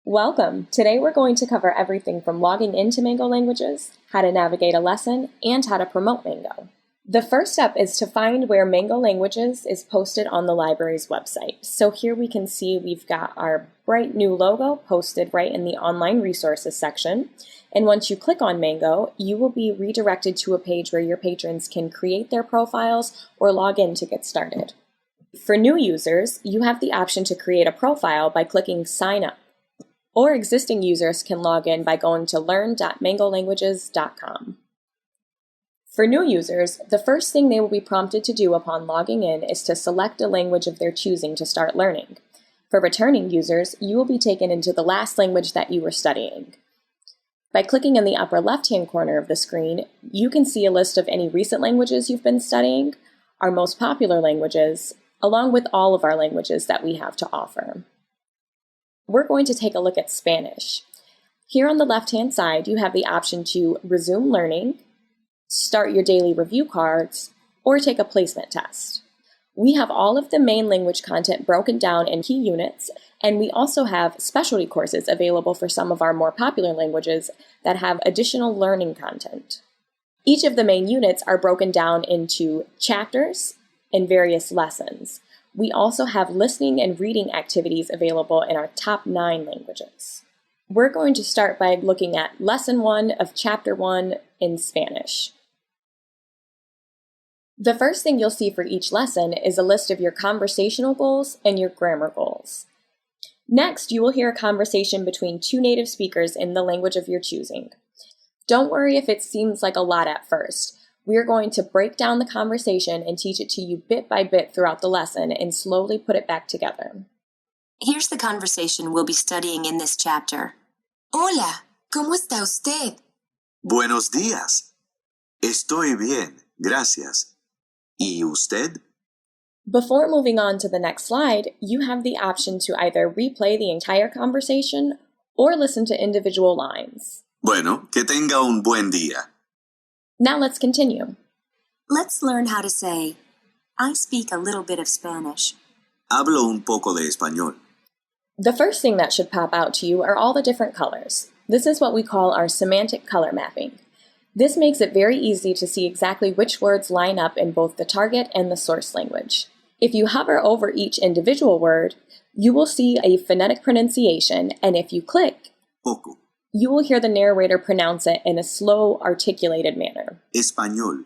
Welcome! Today we're going to cover everything from logging into Mango Languages, how to navigate a lesson, and how to promote Mango. The first step is to find where Mango Languages is posted on the library's website. So here we can see we've got our bright new logo posted right in the online resources section. And once you click on Mango, you will be redirected to a page where your patrons can create their profiles or log in to get started. For new users, you have the option to create a profile by clicking Sign Up. Or existing users can log in by going to learn.mangolanguages.com. For new users, the first thing they will be prompted to do upon logging in is to select a language of their choosing to start learning. For returning users, you will be taken into the last language that you were studying. By clicking in the upper left-hand corner of the screen, you can see a list of any recent languages you've been studying, our most popular languages, along with all of our languages that we have to offer. We're going to take a look at Spanish. Here on the left-hand side, you have the option to resume learning, start your daily review cards, or take a placement test. We have all of the main language content broken down in key units, and we also have specialty courses available for some of our more popular languages that have additional learning content. Each of the main units are broken down into chapters and various lessons. We also have listening and reading activities available in our top 9 languages. We're going to start by looking at Lesson 1 of Chapter 1 in Spanish. The first thing you'll see for each lesson is a list of your conversational goals and your grammar goals. Next, you will hear a conversation between 2 native speakers in the language of your choosing. Don't worry if it seems like a lot at first. We are going to break down the conversation and teach it to you bit by bit throughout the lesson and slowly put it back together. Here's the conversation we'll be studying in this chapter. Hola, ¿cómo está usted? Buenos días. Estoy bien, gracias. ¿Y usted? Before moving on to the next slide, you have the option to either replay the entire conversation or listen to individual lines. Bueno, que tenga un buen día. Now let's continue. Let's learn how to say, I speak a little bit of Spanish. Hablo un poco de español. The first thing that should pop out to you are all the different colors. This is what we call our semantic color mapping. This makes it very easy to see exactly which words line up in both the target and the source language. If you hover over each individual word, you will see a phonetic pronunciation, and if you click, Poco. You will hear the narrator pronounce it in a slow, articulated manner. Español.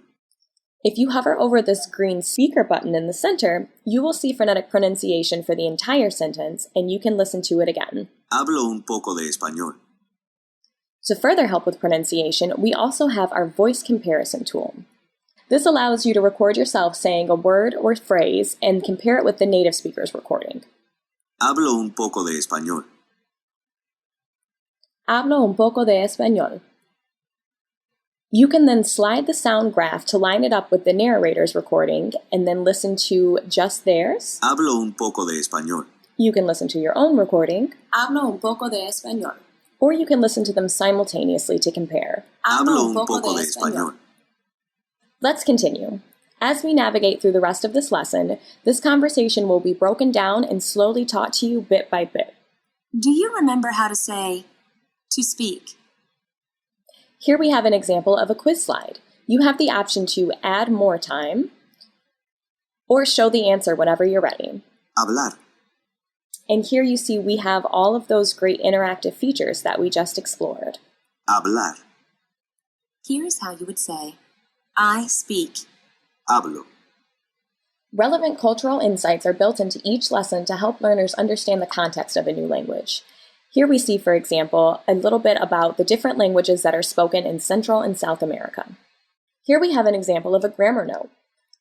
If you hover over this green speaker button in the center, you will see phonetic pronunciation for the entire sentence, and you can listen to it again. Hablo un poco de español. To further help with pronunciation, we also have our voice comparison tool. This allows you to record yourself saying a word or phrase and compare it with the native speaker's recording. Hablo un poco de español. Hablo un poco de español. You can then slide the sound graph to line it up with the narrator's recording and then listen to just theirs. Hablo un poco de español. You can listen to your own recording. Hablo un poco de español. Or you can listen to them simultaneously to compare. Hablo un poco de español. Let's continue. As we navigate through the rest of this lesson, this conversation will be broken down and slowly taught to you bit by bit. Do you remember how to say, to speak? Here we have an example of a quiz slide. You have the option to add more time or show the answer whenever you're ready. Hablar. And here you see we have all of those great interactive features that we just explored. Hablar. Here's how you would say, I speak. Hablo. Relevant cultural insights are built into each lesson to help learners understand the context of a new language. Here we see, for example, a little bit about the different languages that are spoken in Central and South America. Here we have an example of a grammar note.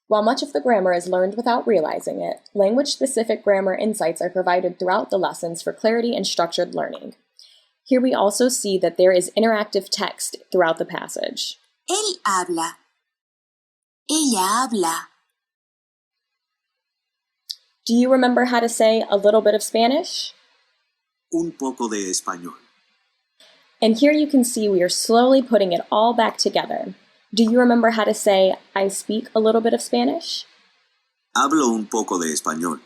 While much of the grammar is learned without realizing it, language-specific grammar insights are provided throughout the lessons for clarity and structured learning. Here we also see that there is interactive text throughout the passage. Él habla. Ella habla. Do you remember how to say a little bit of Spanish? Un poco de español. And here you can see we are slowly putting it all back together. Do you remember how to say, I speak a little bit of Spanish? Hablo un poco de español.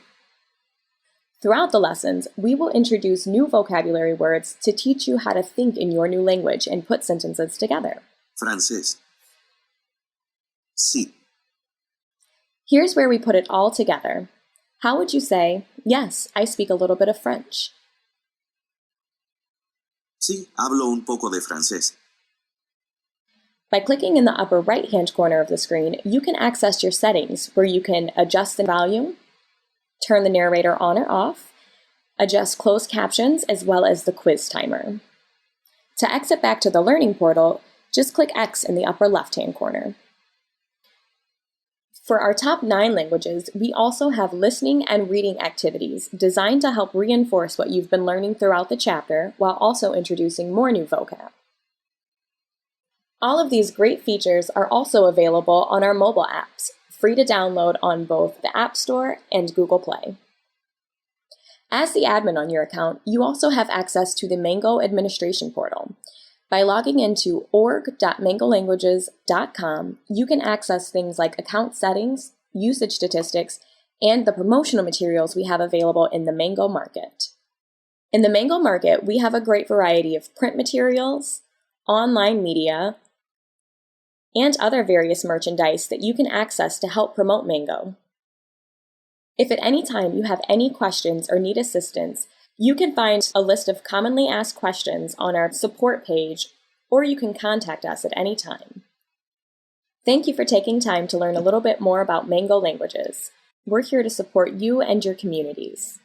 Throughout the lessons, we will introduce new vocabulary words to teach you how to think in your new language and put sentences together. Francés. Sí. Here's where we put it all together. How would you say, yes, I speak a little bit of French? Sí, hablo un poco de francés. By clicking in the upper right-hand corner of the screen, you can access your settings where you can adjust the volume, turn the narrator on or off, adjust closed captions, as well as the quiz timer. To exit back to the Learning portal, just click X in the upper left-hand corner. For our top 9 languages, we also have listening and reading activities designed to help reinforce what you've been learning throughout the chapter while also introducing more new vocab. All of these great features are also available on our mobile apps, free to download on both the App Store and Google Play. As the admin on your account, you also have access to the Mango administration portal. By logging into org.mangolanguages.com, you can access things like account settings, usage statistics, and the promotional materials we have available in the Mango Market. In the Mango Market, we have a great variety of print materials, online media, and other various merchandise that you can access to help promote Mango. If at any time you have any questions or need assistance, you can find a list of commonly asked questions on our support page, or you can contact us at any time. Thank you for taking time to learn a little bit more about Mango languages. We're here to support you and your communities.